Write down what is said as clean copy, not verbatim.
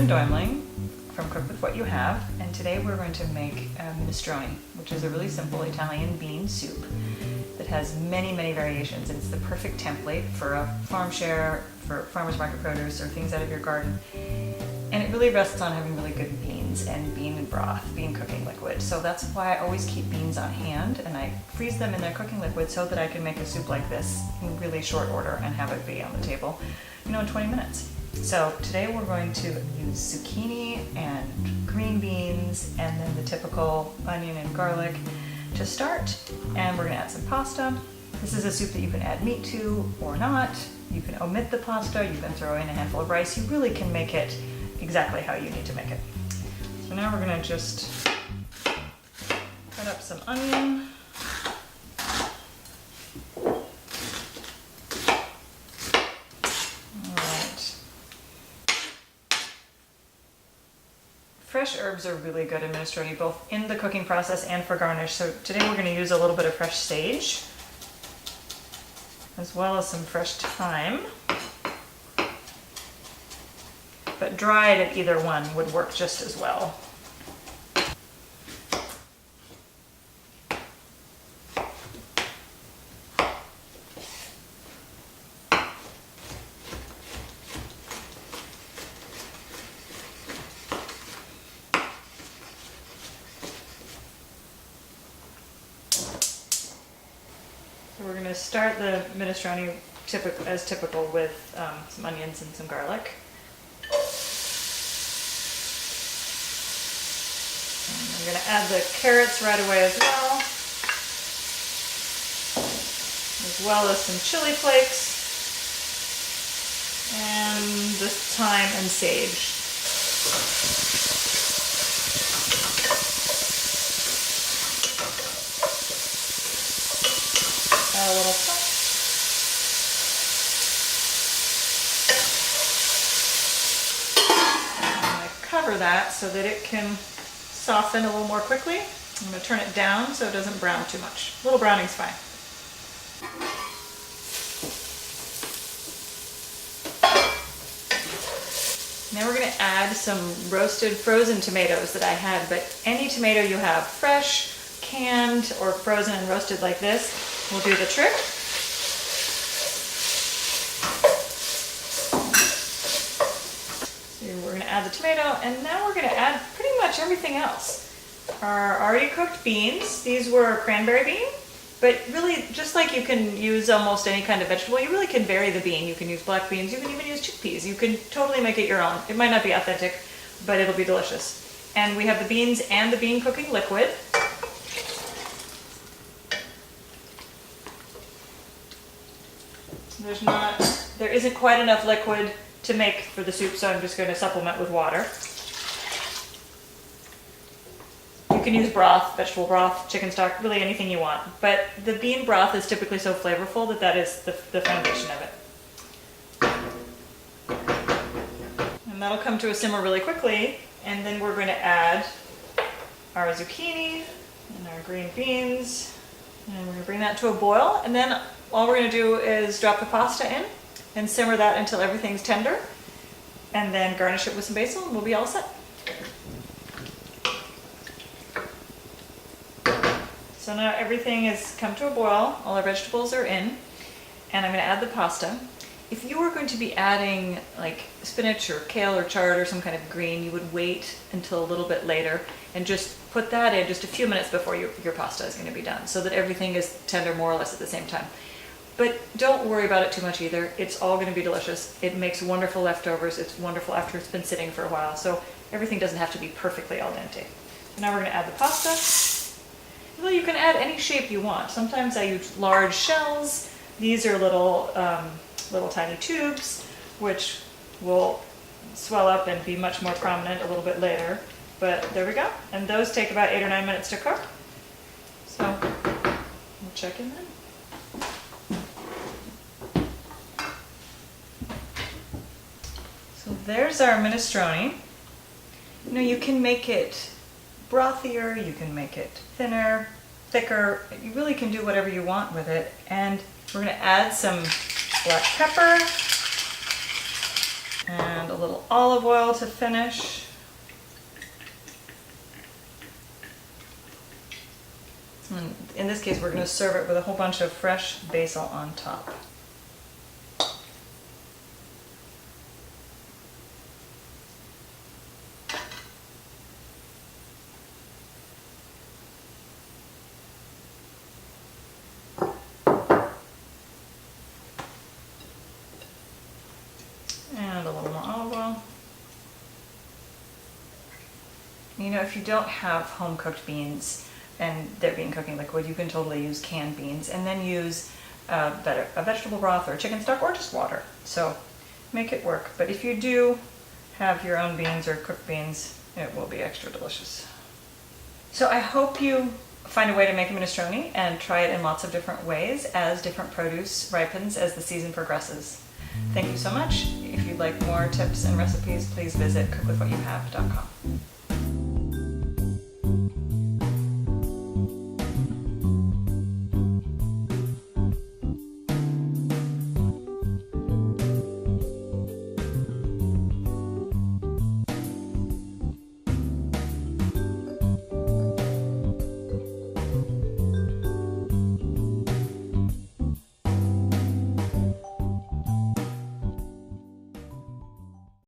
Doimling from Cook With What You Have, and today we're going to make minestrone, which is a really simple Italian bean soup that has many, many variations, and it's the perfect template for a farm share, for farmers market produce, or things out of your garden. And it really rests on having really good beans and bean broth, bean cooking liquid. So that's why I always keep beans on hand, and I freeze them in their cooking liquid so that I can make a soup like this in really short order and have it be on the table, in 20 minutes. So today we're going to use zucchini and green beans and then the typical onion and garlic to start. And we're gonna add some pasta. This is a soup that you can add meat to or not. You can omit the pasta, you can throw in a handful of rice. You really can make it exactly how you need to make it. So now we're gonna just cut up some onion. Fresh herbs are really good in minestrone, both in the cooking process and for garnish. So today we're going to use a little bit of fresh sage, as well as some fresh thyme. But dried at either one would work just as well. So we're going to start the minestrone as typical with some onions and some garlic. And I'm going to add the carrots right away as well as some chili flakes and the thyme and sage. Add a little salt. I'm going to cover that so that it can soften a little more quickly. I'm going to turn it down so it doesn't brown too much. A little browning's fine. Now we're going to add some roasted frozen tomatoes that I had, but any tomato you have, fresh, canned, or frozen and roasted like this, will do the trick. So we're going to add the tomato, and now we're going to add pretty much everything else. Our already cooked beans, these were cranberry bean, but really just like you can use almost any kind of vegetable, you really can vary the bean. You can use black beans, you can even use chickpeas. You can totally make it your own. It might not be authentic, but it'll be delicious. And we have the beans and the bean cooking liquid. There isn't quite enough liquid to make for the soup, so I'm just going to supplement with water. You can use broth, vegetable broth, chicken stock, really anything you want. But the bean broth is typically so flavorful that is the foundation of it. And that'll come to a simmer really quickly, and then we're going to add our zucchini and our green beans, and we're going to bring that to a boil, and then all we're going to do is drop the pasta in and simmer that until everything's tender, and then garnish it with some basil and we'll be all set. So now everything has come to a boil, all our vegetables are in, and I'm going to add the pasta. If you were going to be adding like spinach or kale or chard or some kind of green, you would wait until a little bit later and just put that in just a few minutes before your pasta is going to be done, so that everything is tender more or less at the same time. But don't worry about it too much either. It's all going to be delicious. It makes wonderful leftovers. It's wonderful after it's been sitting for a while. So everything doesn't have to be perfectly al dente. So now we're going to add the pasta. Well, you can add any shape you want. Sometimes I use large shells. These are little tiny tubes, which will swell up and be much more prominent a little bit later. But there we go. And those take about 8 or 9 minutes to cook. So we'll check in then. So there's our minestrone. You can make it brothier, you can make it thinner, thicker. You really can do whatever you want with it. And we're going to add some black pepper and a little olive oil to finish. And in this case, we're going to serve it with a whole bunch of fresh basil on top. And a little more olive oil. You know, if you don't have home-cooked beans and they're being cooking liquid, you can totally use canned beans and then use a vegetable broth or chicken stock or just water. So make it work. But if you do have your own beans or cooked beans, it will be extra delicious. So I hope you find a way to make a minestrone and try it in lots of different ways as different produce ripens as the season progresses. Thank you so much. If you'd like more tips and recipes, please visit cookwithwhatyouhave.com.